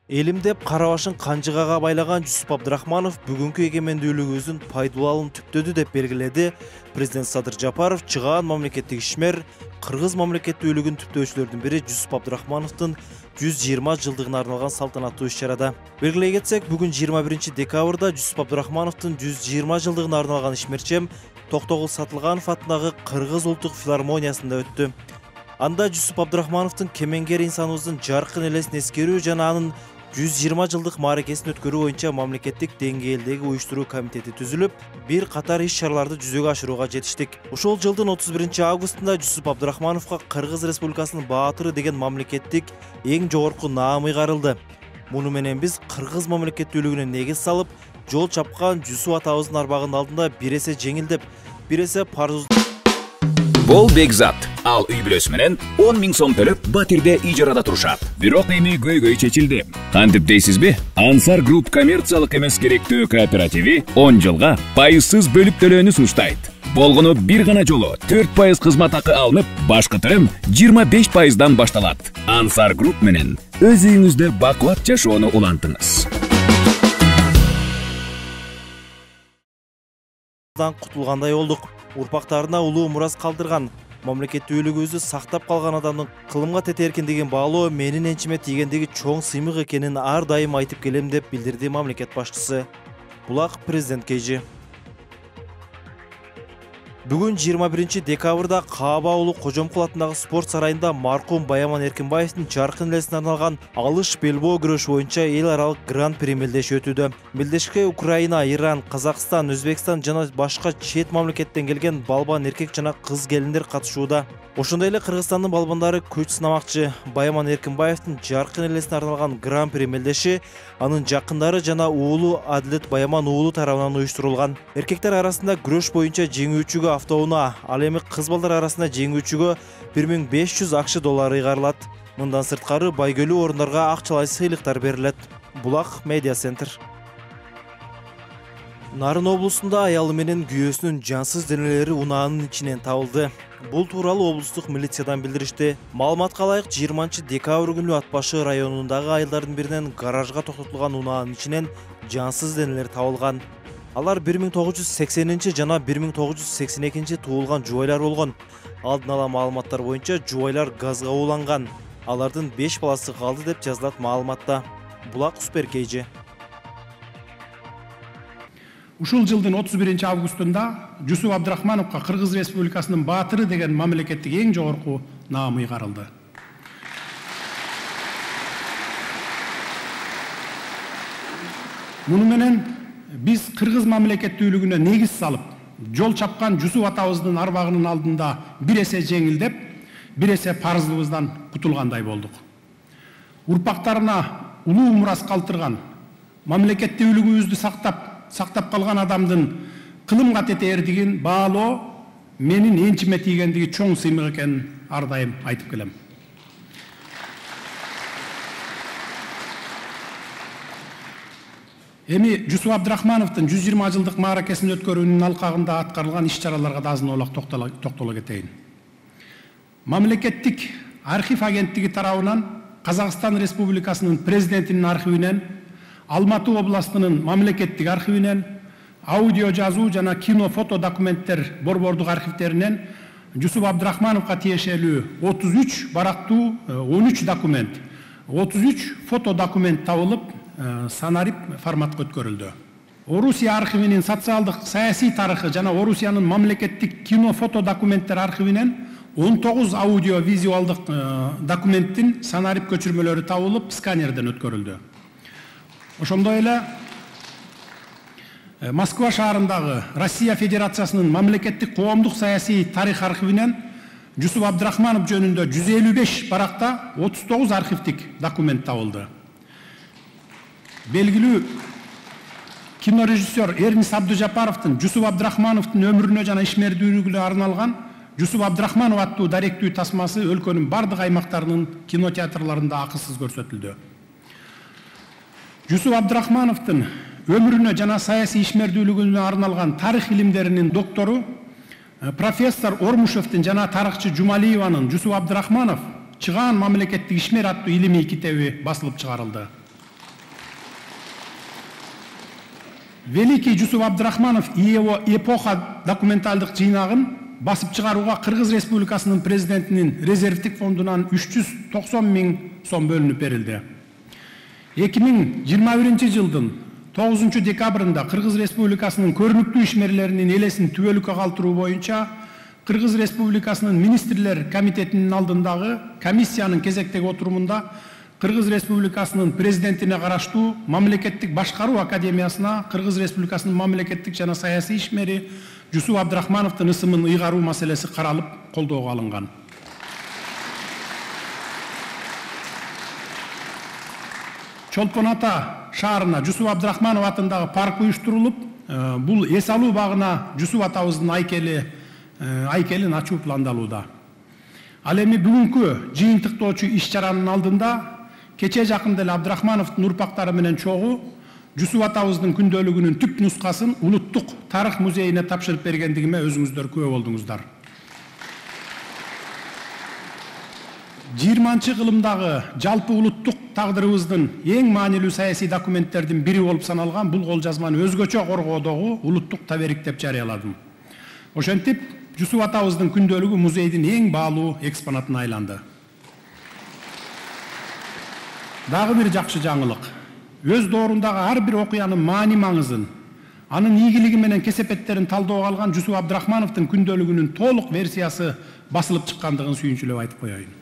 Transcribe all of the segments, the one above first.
Элим деп кара башын канжыгага байлаган Жусуп Абдрахманов бүгүнкү эгемендүүлүгүбүздүн пайдалуулун түптөдү деп белгиледи президент Садыр Жапаров. Чыгаан мамлекеттик ишмер кыргыз мамлекеттүүлүгүн түптөөчүлөрдүн бири Жусуп Абдрахмановдун 120 жылдыгына арналган салтанаттуу иш-чарада. Белгилей кетсек, бүгүн 21 декабрда Жусуп Абдрахмановдун 120 жылдыгына арналган ишмерчем Токтогул Сатылганов атындагы Кыргыз улуттук филармониясында өттү. Анда Жусуп Абдрахмановдун кемеңгер инсаныбыздын жаркын элесин эскерүү жана анын 120 жылдык мааракесин өткөрүү боюнча мамлекеттик деңгээлдеги уюштуруу комитети түзүлүп, бир катар иш-чараларды жүзөгө ашырууга жетиштик. Ушул жылдын 31 августунда Жусуп Абдрахмановго Кыргыз Республикасынын баатыры деген мамлекеттик эң жогорку наам ыйгарылды. Муну менен биз Кыргыз мамлекеттүүлүгүнө негиз салып, жол чапкан Жусуп атабыздын арбагынын алдында бир эсе жеңилдеп, бир эсе парыз. Бул Бекзат. Ал үй бүлөсү менен 10 000 сом төлөп батирде ижарада турушат. Бирок эми көйгөй чечилди. Кантип дейсизби? Ансар Групп коммерциялык эмес керектөө кооперативи 10 жылга пайызсыз бөлүп төлөөнү сунуштайт. Болгону бир гана жолу 4% кызмат акы алынып, башкы төрөм 25%дан башталат. Ансар Групп менен өз үйүңүздө бакубат жашоону улантыңыз. Кутулгандай болдук. Урпактарына улуу мурас калтырган, мамлекеттүүлүгүбүздү сактап калган адамдын кылымга тетеркиндигин баалоо менин энчиме тийгендиги чоң сыймык экенин ар дайым айтып келем деп билдирди мамлекет башчысы. Булак президент кежи. Бүгүн 21 декабрда Кааба уулу Кожомкул атындагы спорт сарайында маркум Баяман Эркинбаевдин жаркын элесине арналган алыш белбоо күрөшү боюнча эл аралык гран-при мелдеши өтүүдө. Мелдешке Украина, Иран, Казакстан, Өзбекстан жана башка чет мамлекеттен келген балбан эркек жана кыз келиндер катышууда. Ошондой эле Кыргызстандын балбандары күч сынамакчы. Баяман Эркинбаевдин жаркын элесине арналган гран-при мелдеши анын жакындары жана уулу Адилет Баяман уулу тарабынан уюштурулган. Эркектер арасында күрөш боюнча жеңүүчүгө автоунаа, ал эми кыз балдар арасында жеңүүчүгө 1500 акш доллары ыйгарылат. Мындан сырткары байгөлүү орундарга акчалай сыйлыктар берилет. Булак медиа центр. Нарын облусунда аялы менен күйөөсүнүн жансыз денелери унаанын ичинен табылды. Бул тууралуу облустук милициядан билдиришти. Маалыматка ылайык 20 декабрь күнү Ат башы районундагы айылдардын биринен гаражга токтотулган унаанын ичинен жансыз денелер табылган. Алар 1980 жана 1982 туулган жубайлар болгон. Алдын ала маалыматтар боюнча жубайлар газга ууланган. Алардын 5 баласы калды деп жазылат маалыматта. Булак Суперкейжи. Ушул жылдын 31 августунда Жусуп Абдрахмановго Кыргыз Республикасынын баатыры деген мамлекеттик эң жогорку наам ыйгарылды. Муну менен биз Кыргыз мамлекеттүүлүгүнө негиз салып, жол чапкан Жусуп атабыздын арбагынын алдында бир эсе жеңилдеп, бир эсе парызыбыздан кутулгандай болдук. Урпактарына улуу мурас калтырган, мамлекеттүүлүгүбүздү сактап калган адамдын кылымга тетердигин баалоо менин энчиме тийгендиги чоң сыймык экенин ар дайым айтып келем. Эми Жусуп Абдрахмановдун 120 жылдык мааракесин өткөрүүнүн алкагында аткарылган иш-чараларга да азын-аулак токтоло кетейин. Мамлекеттик архив агенттиги тарабынан Казакстан Республикасынын президентинин архивинен, Алматы областынын мамлекеттик архивинен, аудио жазуу жана кино фото документтер борбордук архивтеринен Жусуп Абдрахмановго тиешелүү 33 барактуу 13 документ, 33 фото документ табылып, санарип форматка өткөрүлдү. Орусия архивинин социалдык саясий тарыхы жана Орусиянын мамлекеттик кино фото документтер архивинен 19 аудио визуалдык документтин санарип көчүрмөлөрү табылып, сканерден өткөрүлдү. Ошондой эле Москва шаарындагы Россия Федерациясынын мамлекеттик коомдук саясий тарых архивинен Жусуп Абдрахманов жөнүндө 155 баракта 39 архивдик документ табылды. Белгилүү кинорежиссер Эрнис Абдужапаровдун Жусуп Абдрахмановдун өмүрүнө жана ишмердүүлүгүнө арналган Жусуп Абдрахманов аттуу даректүү тасмасы өлкөнүн бардык аймактарынын кинотеатрларында акысыз көрсөтүлдү. Жусуп Абдрахмановдун өмүрүнө жана саясий ишмердүүлүгүнө арналган тарых илимдеринин доктору профессор Ормушевдин жана тарыхчы Жумалиеванын Жусуп Абдрахманов чыгаан мамлекеттик ишмер аттуу илимий китеби басылып чыгарылды. Великий Жусуп Абдрахманов Иево эпоха документалдык жыйнагын басып чыгарууга Кыргыз Республикасынын президентинин резервдик фондунан 390 000 сом бөлүнүп берилди. 2021 жылдын 9 декабрында Кыргыз Республикасынын көрүнүктүү ишмерлеринин элесин түбөлүккө калтыруу боюнча Кыргыз Республикасынын министрлер комитетинин алдындагы комиссиянын кезектеги отурумунда Кыргыз Республикасынын президентине караштуу Мамлекеттик башкаруу академиясына Кыргыз Республикасынын мамлекеттик жана саясий ишмери Жусуп Абдрахмановдун ысымын ыйгаруу маселеси каралып, колдоого алынган. Чолпон Ата шаарына Жусуп Абдрахманов атындагы парк уюштурулуп, бул эс алуу багына Жусуп атабыздын айкелин ачуу пландалууда. Ал эми бүгүнкү жыйынтыктоочу иш-чаранын алдында кече жакында эле Абдрахмановдун урпактары менен чогуу Жусуп атабыздын күндөлүгүнүн түп нускасын Улуттук тарых музейине тапшырып бергендигиме өзүңүздөр күбө болдуңуздар. 20 кылымдагы жалпы улуттук тагдырыбыздын эң маанилүү саясий документтердин бири болуп саналган бул кол жазманы өзгөчө коргоодогу улуттук таберик деп жарыяладым. Ошентип, Жусуп атабыздын күндөлүгү музейдин эң баалуу экспонатына айланды. Дагы бир жакшы жаңылык. Өз доорундагы ар бир окуянын маани маңызын, анын ийгилиги менен кесепеттерин талдоого алган Жусуп Абдрахмановдун күндөлүгүнүн толук версиясы басылып чыккандыгын сүйүнчүлөп айтып коеюн.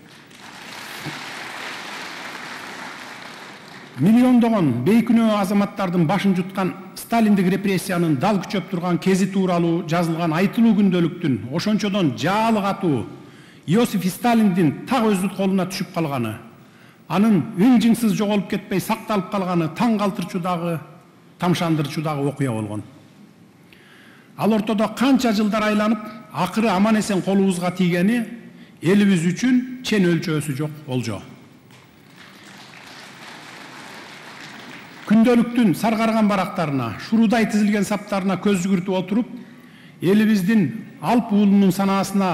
Миллиондогон бейкүнөө азаматтардын башын жуткан сталиндик репрессиянын дал күчөп турган кези тууралуу жазылган айтылуу күндөлүктүн ошончодон жаалы катуу Иосиф Сталиндин так өз колуна түшүп калганы, анын ың-жыңсыз жоголуп кетпей сакталып калганы таң калтырчудагы, тамшандырчудагы окуя болгон. Ал ортодо канча жылдар айланып, акыры аман эсен колубузга тийгени элибиз үчүн чен өлчөөсү жок болжо. Күндөлүктүн саргарган барактарына, шурудай тизилген саптарына көз жүгүртүп отуруп, элибиздин алп уулунун санаасына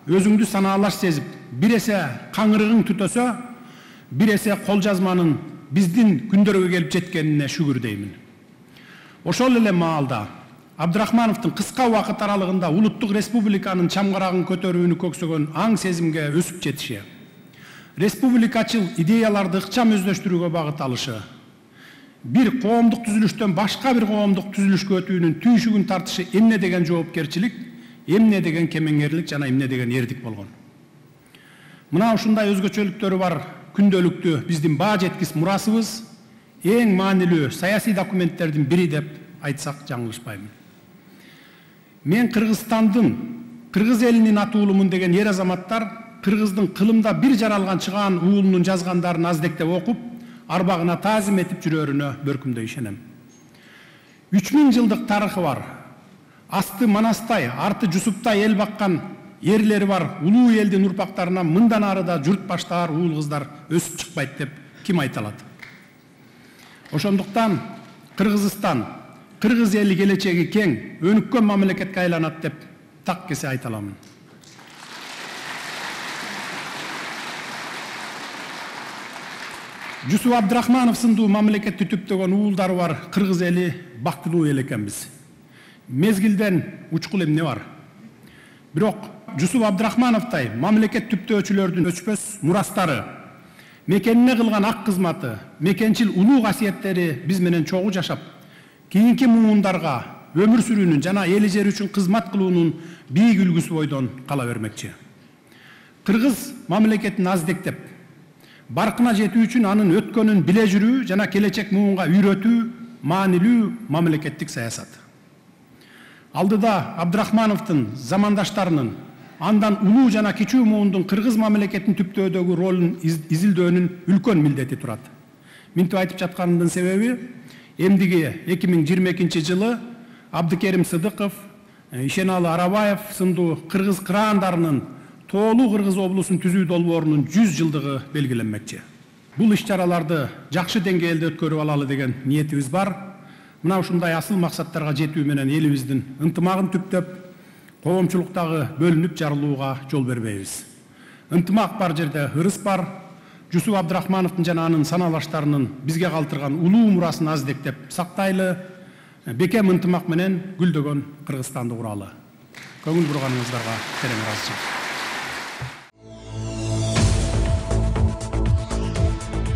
өзүңдү санаалаш сезип, бир эсе каңырыгың түтөсө, бир эсе кол жазманын биздин күндөргө келип жеткенине шүгүр деймин. Ошол эле маалда Абдрахмановдун кыска убакыт аралыгында улуттук республиканын чамгарагын көтөрүүнү көксөгөн аң сезимге өсүп жетиши, республикачыл идеяларды ыкчам өздөштүрүүгө багыт алышы, бир коомдук түзүлүштөн башка бир коомдук түзүлүшкө өтүүнүн түйшүгүн тартышы эмне деген жоопкерчилик, эмне деген кемеңгерлик жана эмне деген эрдик болгон. Мына ушундай өзгөчөлүктөрү бар күндөлүктү биздин баа жеткис мурасыбыз, эң маанилүү саясий документтердин бири деп айтсак жаңылышпаймын. Мен Кыргызстандын, Кыргыз элинин атуулумун деген ер азаматтар Кыргыздын кылымда бир жаралган чыгаан уулунун жазгандарын аздектеп окуп, арбагына таазим этип жүрөрүнө бөркүмдөй ишенем. 3000 жылдык тарыхы бар, асты Манастай, арты Жусуптай эл баккан ерлери бар улуу элдин урпактарынан мындан арыда журт баштаар уул кыздар өсүп чыкпайт деп ким айта алат? Ошондуктан Кыргызстан, Кыргыз эли келечеги кең, өнүккөн мамлекетке айланат деп так кесе айта аламын. Жусуп Абдрахманов сындуу мамлекетти түптөгөн уулдары бар Кыргыз эли бактылуу эл экенбиз. Мезгилден учкул эмне бар. Бирок Жусуп Абдрахмановтай мамлекет түптөөчүлөрдүн өчпөс мурастары, мекенине кылган ак кызматы, мекенчил улуу касиеттери биз менен чогуу жашап, кийинки муундарга өмүр сүрүүнүн жана эли жери үчүн кызмат кылуунун бийик үлгүсү бойдон кала бермекчи. Кыргыз мамлекетин аздектеп, баркына жетүү үчүн анын өткөнүн биле жүрүү жана келечек муунга үйрөтүү маанилүү мамлекеттик саясат. Алдыда Абдрахмановдун замандаштарынын, андан улуу жана кичүү муундун Кыргыз мамлекетин түптөөдөгү ролун изилдөөнүн үлкөн милдети турат. Минтип айтып жатканымдын себеби, эмдиги 2022 жылы Абдыкерим Сыдыков, Ишеналы Арабаев сындуу кыргыз кыраандарынын тоолуу Кыргыз облусун түзүү долбоорунун 100 жылдыгы белгиленмекчи. Бул иш-чараларды жакшы деңгээлде өткөрүп алалы деген ниетибиз бар. Мына ушундай асыл максаттарга жетүү менен элибиздин ынтымагын түптөп, коомчулуктагы бөлүнүп жарылууга жол бербейбиз. Ынтымак бар жерде ырыс бар. Жусуп Абдрахмановдун жана анын саналаштарынын бизге калтырган улуу мурасын аздектеп сактайлы, бекем ынтымак менен гүлдөгөн Кыргызстанды куралы. Көңүл бурганыңыздарга терең ыраазычылык.